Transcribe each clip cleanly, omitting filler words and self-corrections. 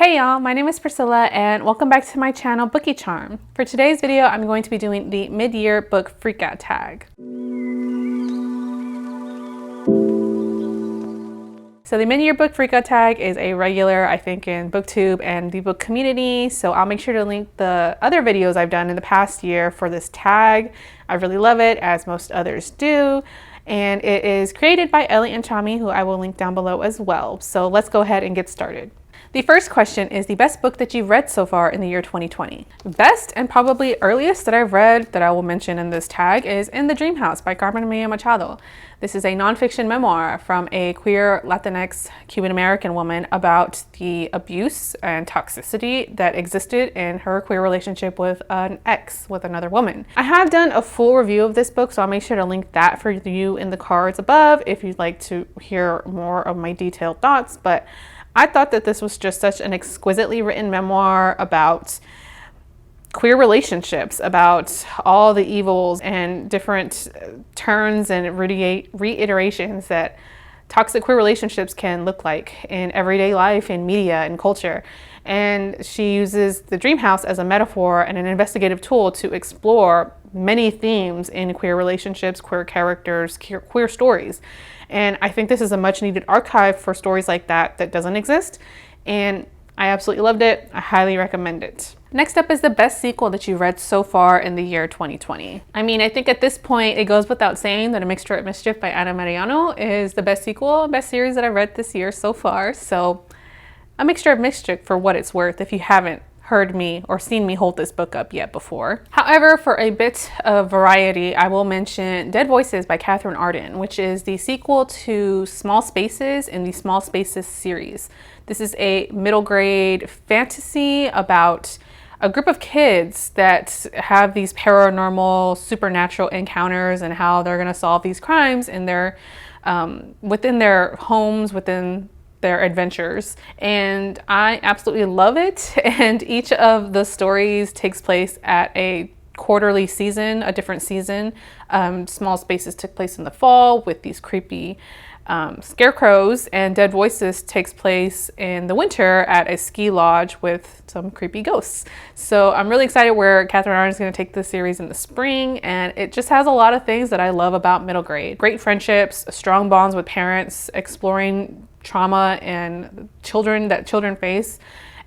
Hey y'all, my name is Priscilla and welcome back to my channel Bookie Charm. For today's video, I'm going to be doing the mid-year book freakout tag. So the mid-year book freakout tag is a regular, I think, in Booktube and the book community. So I'll make sure to link the other videos I've done in the past year for this tag. I really love it, as most others do. And it is created by Ellie and Chami, who I will link down below as well. So let's go ahead and get started. The first question is the best book that you've read so far in the year 2020. Best and probably earliest that I've read that I will mention in this tag is In the Dreamhouse by Carmen Maria Machado. This is a nonfiction memoir from a queer Latinx Cuban American woman about the abuse and toxicity that existed in her queer relationship with an ex, with another woman. I have done a full review of this book, so I'll make sure to link that for you in the cards above if you'd like to hear more of my detailed thoughts. But I thought that this was just such an exquisitely written memoir about queer relationships, about all the evils and different turns and reiterations that toxic queer relationships can look like in everyday life, in media and culture. And she uses the Dreamhouse as a metaphor and an investigative tool to explore many themes in queer relationships, queer characters, queer stories. And I think this is a much needed archive for stories like that that doesn't exist. And I absolutely loved it. I highly recommend it. Next up is the best sequel that you've read so far in the year 2020. I mean, I think at this point it goes without saying that A Mixture of Mischief by Ana Mariano is the best sequel, best series that I've read this year so far. So A Mixture of Mischief for what it's worth if you haven't heard me or seen me hold this book up yet before. However, for a bit of variety, I will mention Dead Voices by Catherine Arden, which is the sequel to Small Spaces in the Small Spaces series. This is a middle grade fantasy about a group of kids that have these paranormal, supernatural encounters and how they're gonna solve these crimes in their, within their homes, within their adventures. And I absolutely love it. And each of the stories takes place at a quarterly season, a different season. Small Spaces took place in the fall with these creepy scarecrows, and Dead Voices takes place in the winter at a ski lodge with some creepy ghosts. So I'm really excited where Catherine Arden is going to take this series in the spring, and it just has a lot of things that I love about middle grade. Great friendships, strong bonds with parents, exploring trauma and children face,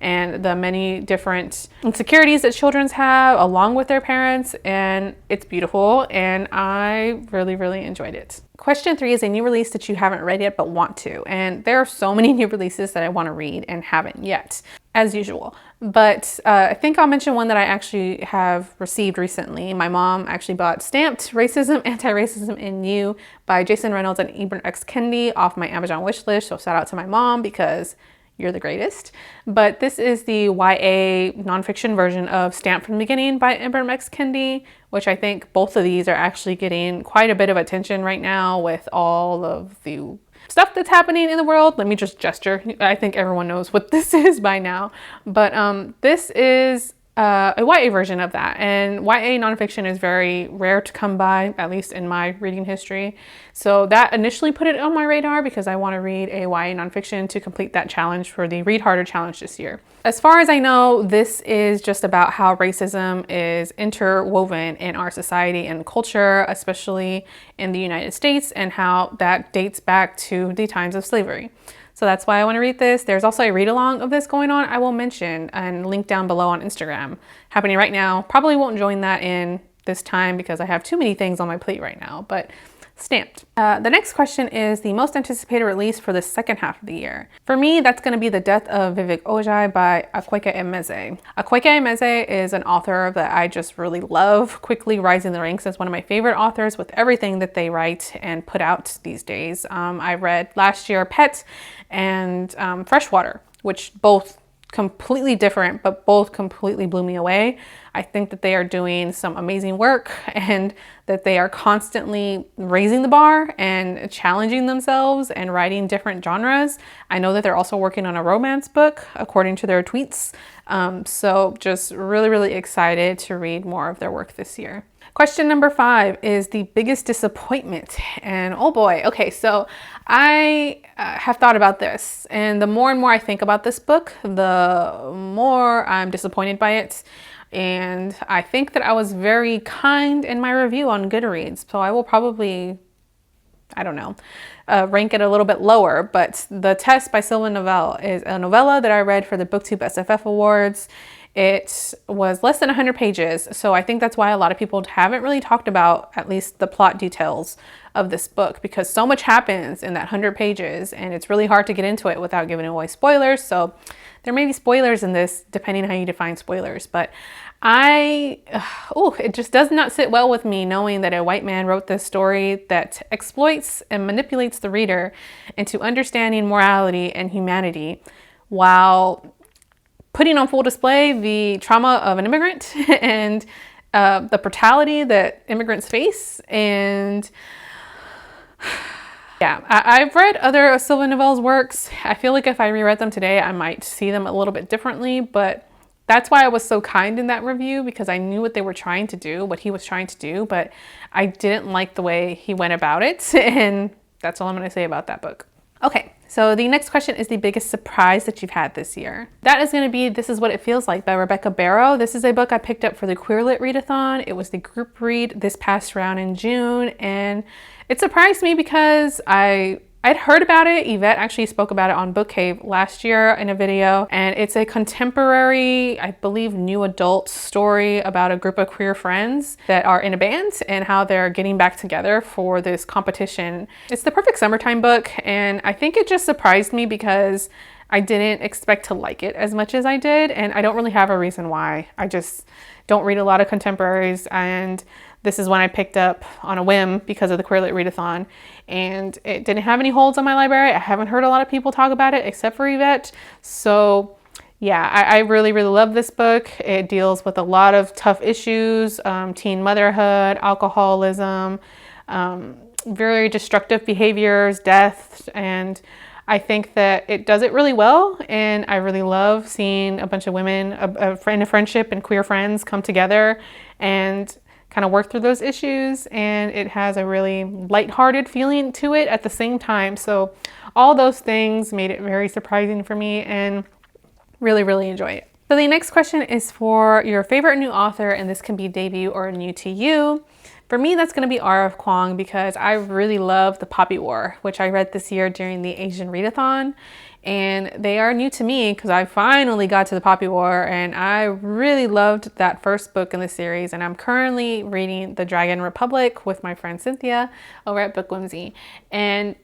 and the many different insecurities that children have along with their parents, and it's beautiful, and I really enjoyed it. Question 3 is a new release that you haven't read yet but want to, and there are so many new releases that I want to read and haven't yet, as usual. But I think I'll mention one that I actually have received recently. My mom actually bought Stamped: Racism, Anti-Racism in You by Jason Reynolds and Ibram X. Kendi off my Amazon wish list, so shout out to my mom because you're the greatest. But this is the YA nonfiction version of Stamped from the Beginning by Ibram X. Kendi, which I think both of these are actually getting quite a bit of attention right now with all of the stuff that's happening in the world. Let me just gesture. I think everyone knows what this is by now. But this is a YA version of that, and YA nonfiction is very rare to come by, at least in my reading history. So that initially put it on my radar because I want to read a YA nonfiction to complete that challenge for the Read Harder challenge this year. As far as I know, this is just about how racism is interwoven in our society and culture, especially in the United States, and how that dates back to the times of slavery. So that's why I want to read this. There's also a read along of this going on I will mention and link down below on Instagram. Happening right now. Probably won't join that in this time because I have too many things on my plate right now, but Stamped. The next question is the most anticipated release for the second half of the year. For me, that's going to be The Death of Vivek Ojai by Akwaeke Emeze. Akwaeke Emeze is an author that I just really love, quickly rising the ranks as one of my favorite authors with everything that they write and put out these days. I read last year Pet and Freshwater, which both completely different, but both completely blew me away. I think that they are doing some amazing work and that they are constantly raising the bar and challenging themselves and writing different genres. I know that they're also working on a romance book according to their tweets. So just really excited to read more of their work this year. Question number 5 is the biggest disappointment. And oh boy, okay, so I have thought about this, and the more and more I think about this book, the more I'm disappointed by it. And I think that I was very kind in my review on Goodreads, so I will probably, I don't know, rank it a little bit lower. But The Test by Sylvan Novelle is a novella that I read for the Booktube SFF Awards. It was less than 100 pages, so I think that's why a lot of people haven't really talked about at least the plot details of this book, because so much happens in that 100 pages and it's really hard to get into it without giving away spoilers. So there may be spoilers in this depending on how you define spoilers, but it just does not sit well with me knowing that a white man wrote this story that exploits and manipulates the reader into understanding morality and humanity while putting on full display the trauma of an immigrant and the brutality that immigrants face. And yeah, I've read other Sylvan Novelle's works. I feel like if I reread them today, I might see them a little bit differently, but that's why I was so kind in that review, because I knew what they were trying to do, what he was trying to do, but I didn't like the way he went about it. And that's all I'm going to say about that book. Okay, so the next question is the biggest surprise that you've had this year. That is going to be This Is What It Feels Like by Rebecca Barrow. This is a book I picked up for the Queer Lit Readathon. It was the group read this past round in June, and it surprised me because I'd heard about it. Yvette actually spoke about it on Book Cave last year in a video, and it's a contemporary, I believe, new adult story about a group of queer friends that are in a band and how they're getting back together for this competition. It's the perfect summertime book, and I think it just surprised me because I didn't expect to like it as much as I did, and I don't really have a reason why. I just don't read a lot of contemporaries, and this is one I picked up on a whim because of the Queer Lit Readathon, and it didn't have any holds on my library. I haven't heard a lot of people talk about it except for Yvette. So yeah, I really, really love this book. It deals with a lot of tough issues, teen motherhood, alcoholism, very destructive behaviors, death, and I think that it does it really well, and I really love seeing a bunch of women, a friendship and queer friends come together and kind of work through those issues, and it has a really lighthearted feeling to it at the same time. So all those things made it very surprising for me, and really, really enjoy it. So the next question is for your favorite new author, and this can be debut or new to you. For me, that's going to be R.F. Kuang, because I really love The Poppy War, which I read this year during the Asian Readathon. And they are new to me because I finally got to The Poppy War, and I really loved that first book in the series. And I'm currently reading The Dragon Republic with my friend Cynthia over at Book Whimsy. And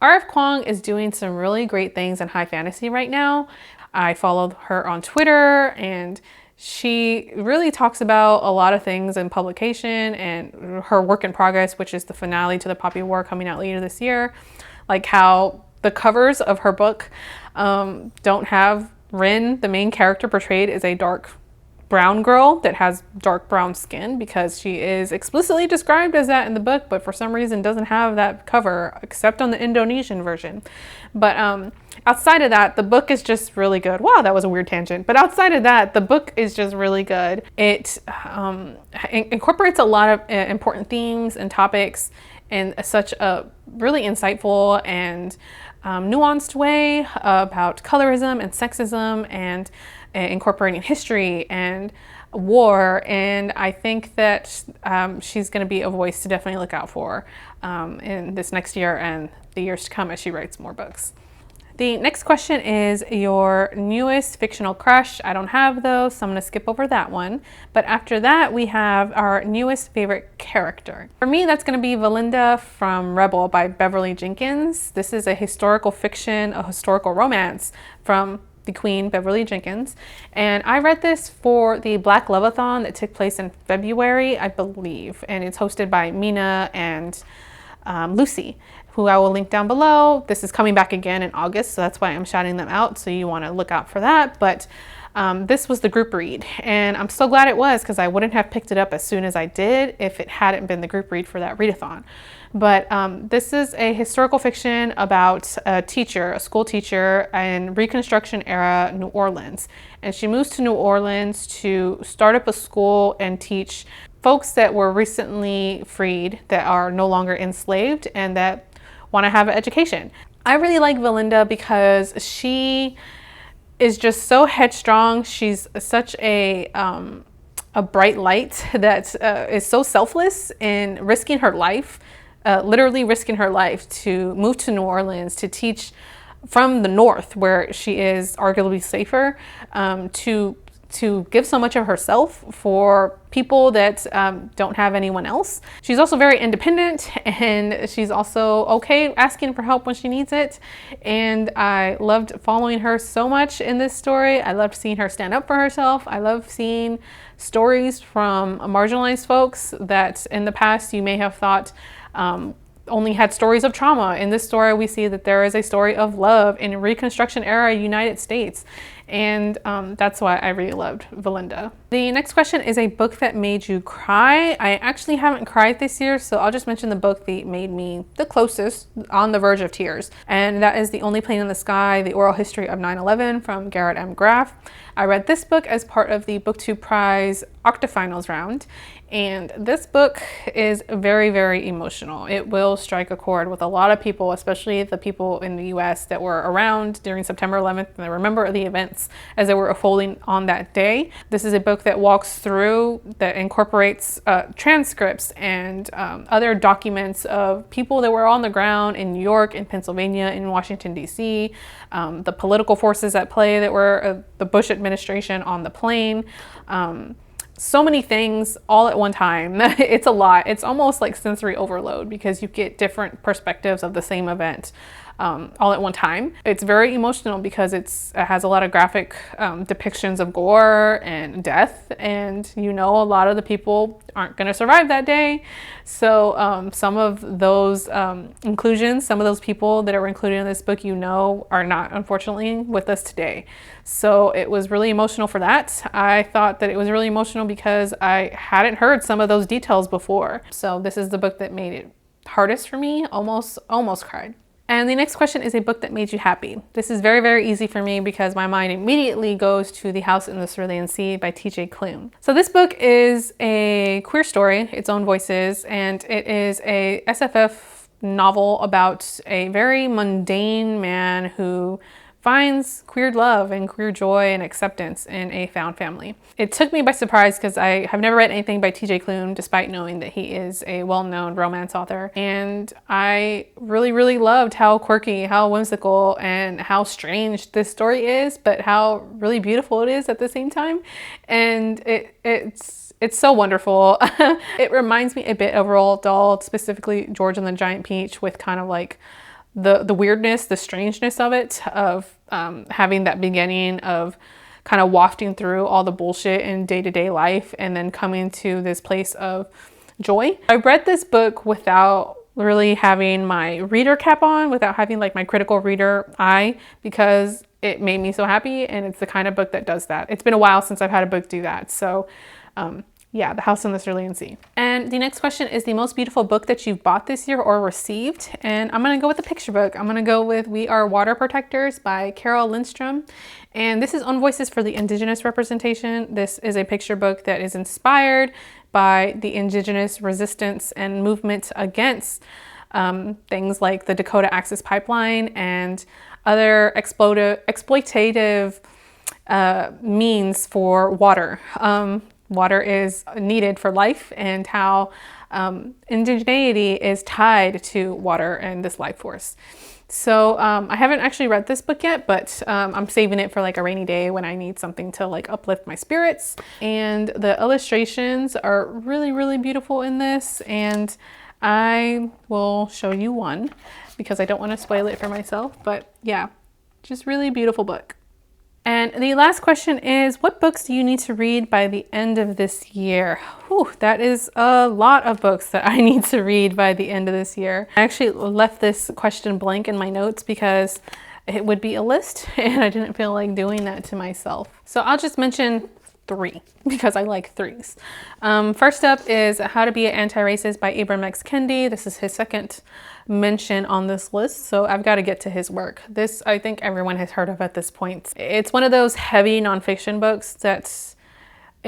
R.F. Kuang is doing some really great things in high fantasy right now. I followed her on Twitter, and she really talks about a lot of things in publication and her work in progress, which is the finale to The Poppy War coming out later this year. Like how the covers of her book don't have Rin, the main character, portrayed as a dark brown girl that has dark brown skin, because she is explicitly described as that in the book, but for some reason doesn't have that cover except on the Indonesian version. But outside of that, the book is just really good. Wow, that was a weird tangent. But outside of that, the book is just really good. It incorporates a lot of important themes and topics in such a really insightful and nuanced way about colorism and sexism and incorporating history and war. And I think that she's going to be a voice to definitely look out for in this next year and the years to come as she writes more books. The next question is your newest fictional crush. I don't have those, so I'm going to skip over that one. But after that, we have our newest favorite character. For me, that's going to be Valinda from Rebel by Beverly Jenkins. This is a historical fiction, a historical romance from the Queen, Beverly Jenkins. And I read this for the Black Loveathon that took place in February, I believe. And it's hosted by Mina and Lucy, who I will link down below. This is coming back again in August, so that's why I'm shouting them out, so you want to look out for that. But this was the group read, and I'm so glad it was, because I wouldn't have picked it up as soon as I did if it hadn't been the group read for that readathon. But this is a historical fiction about a teacher, a school teacher in Reconstruction era New Orleans. And she moves to New Orleans to start up a school and teach folks that were recently freed, that are no longer enslaved, and that want to have an education. I really like Valinda because she is just so headstrong. She's such a bright light that is so selfless in risking her life, literally risking her life to move to New Orleans to teach from the North, where she is arguably safer, to give so much of herself for people that don't have anyone else. She's also very independent, and she's also okay asking for help when she needs it. And I loved following her so much in this story. I loved seeing her stand up for herself. I love seeing stories from marginalized folks that in the past you may have thought only had stories of trauma. In this story, we see that there is a story of love in Reconstruction era United States. And that's why I really loved Valinda. The next question is a book that made you cry. I actually haven't cried this year, so I'll just mention the book that made me the closest, on the verge of tears. And that is The Only Plane in the Sky, The Oral History of 9/11 from Garrett M. Graff. I read this book as part of the Booktube Prize Octafinals round. And this book is very, very emotional. It will strike a chord with a lot of people, especially the people in the US that were around during September 11th, and they remember the events as they were unfolding on that day. This is a book that walks through, that incorporates transcripts and other documents of people that were on the ground in New York, in Pennsylvania, in Washington, D.C., the political forces at play that were the Bush administration on the plane. So many things all at one time. It's a lot. It's almost like sensory overload because you get different perspectives of the same event all at one time. It's very emotional because it has a lot of graphic depictions of gore and death, and you know a lot of the people aren't going to survive that day. So some of those inclusions, some of those people that are included in this book, you know, are not unfortunately with us today. So it was really emotional for that. I thought that it was really emotional because I hadn't heard some of those details before. So this is the book that made it hardest for me. Almost cried. And the next question is a book that made you happy. This is very, very easy for me because my mind immediately goes to The House in the Cerulean Sea by T.J. Klune. So this book is a queer story, its own voices, and it is a SFF novel about a very mundane man who finds queer love and queer joy and acceptance in a found family. It took me by surprise because I have never read anything by T.J. Klune, despite knowing that he is a well-known romance author. And I really, really loved how quirky, how whimsical, and how strange this story is, but how really beautiful it is at the same time. And it's so wonderful. It reminds me a bit of Roald Dahl, specifically George and the Giant Peach, with kind of like the weirdness, the strangeness of it, of having that beginning of kind of wafting through all the bullshit in day-to-day life and then coming to this place of joy. I read this book without really having my reader cap on, without having like my critical reader eye, because it made me so happy, and it's the kind of book that does that. It's been a while since I've had a book do that. So yeah, The House in the Cerulean Sea. And the next question is the most beautiful book that you've bought this year or received. And I'm gonna go with the picture book. I'm gonna go with We Are Water Protectors by Carol Lindstrom. And this is on Voices for the Indigenous Representation. This is a picture book that is inspired by the Indigenous resistance and movement against things like the Dakota Access Pipeline and other exploitative means for water. Water is needed for life, and how indigeneity is tied to water and this life force. So I haven't actually read this book yet, but I'm saving it for like a rainy day when I need something to like uplift my spirits. And the illustrations are really, really beautiful in this, and I will show you one because I don't want to spoil it for myself. But yeah, just really beautiful book. And the last question is, what books do you need to read by the end of this year? Whew, that is a lot of books that I need to read by the end of this year. I actually left this question blank in my notes because it would be a list and I didn't feel like doing that to myself. So I'll just mention 3 because I like 3s. First up is How to Be an Anti-Racist by Ibram X. Kendi. This is his second mention on this list, so I've got to get to his work. This I think everyone has heard of at this point. It's one of those heavy nonfiction books that's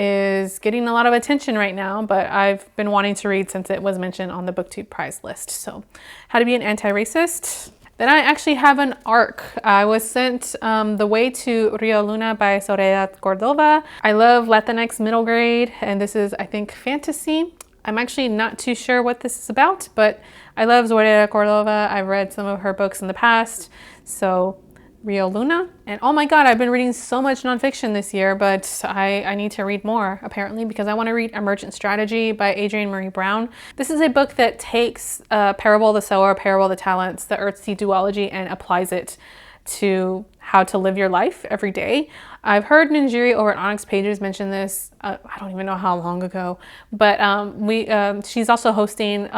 is getting a lot of attention right now, but I've been wanting to read since it was mentioned on the Booktube prize list. So, How to Be an Anti-Racist. Then I actually have an ARC. I was sent The Way to Rio Luna by Soledad Cordova. I love Latinx middle grade, and this is, I think, fantasy. I'm actually not too sure what this is about, but I love Soledad Cordova. I've read some of her books in the past, so Rio Luna. And oh my God, I've been reading so much nonfiction this year, but I need to read more apparently, because I want to read Emergent Strategy by Adrienne Marie Brown. This is a book that takes Parable of the Sower, Parable of the Talents, the Earthseed duology, and applies it to how to live your life every day. I've heard Ninjiri over at Onyx Pages mention this, I don't even know how long ago, but she's also hosting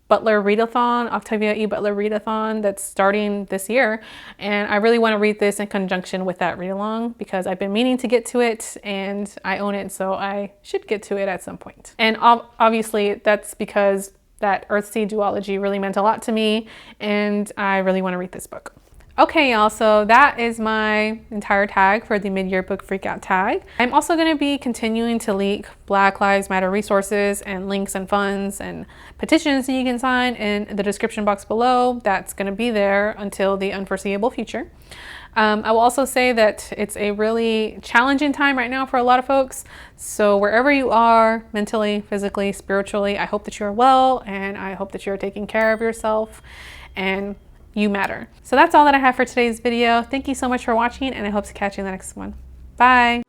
Butler Readathon, Octavia E. Butler Readathon, that's starting this year. And I really want to read this in conjunction with that read along, because I've been meaning to get to it and I own it, so I should get to it at some point. And obviously that's because that Earthseed duology really meant a lot to me, and I really want to read this book. Okay, y'all, so that is my entire tag for the mid-year book freakout tag. I'm also going to be continuing to leak Black Lives Matter resources and links and funds and petitions that you can sign in the description box below. That's going to be there until the unforeseeable future. I will also say that it's a really challenging time right now for a lot of folks. So wherever you are, mentally, physically, spiritually, I hope that you're well, and I hope that you're taking care of yourself, and you matter. So that's all that I have for today's video. Thank you so much for watching, and I hope to catch you in the next one. Bye.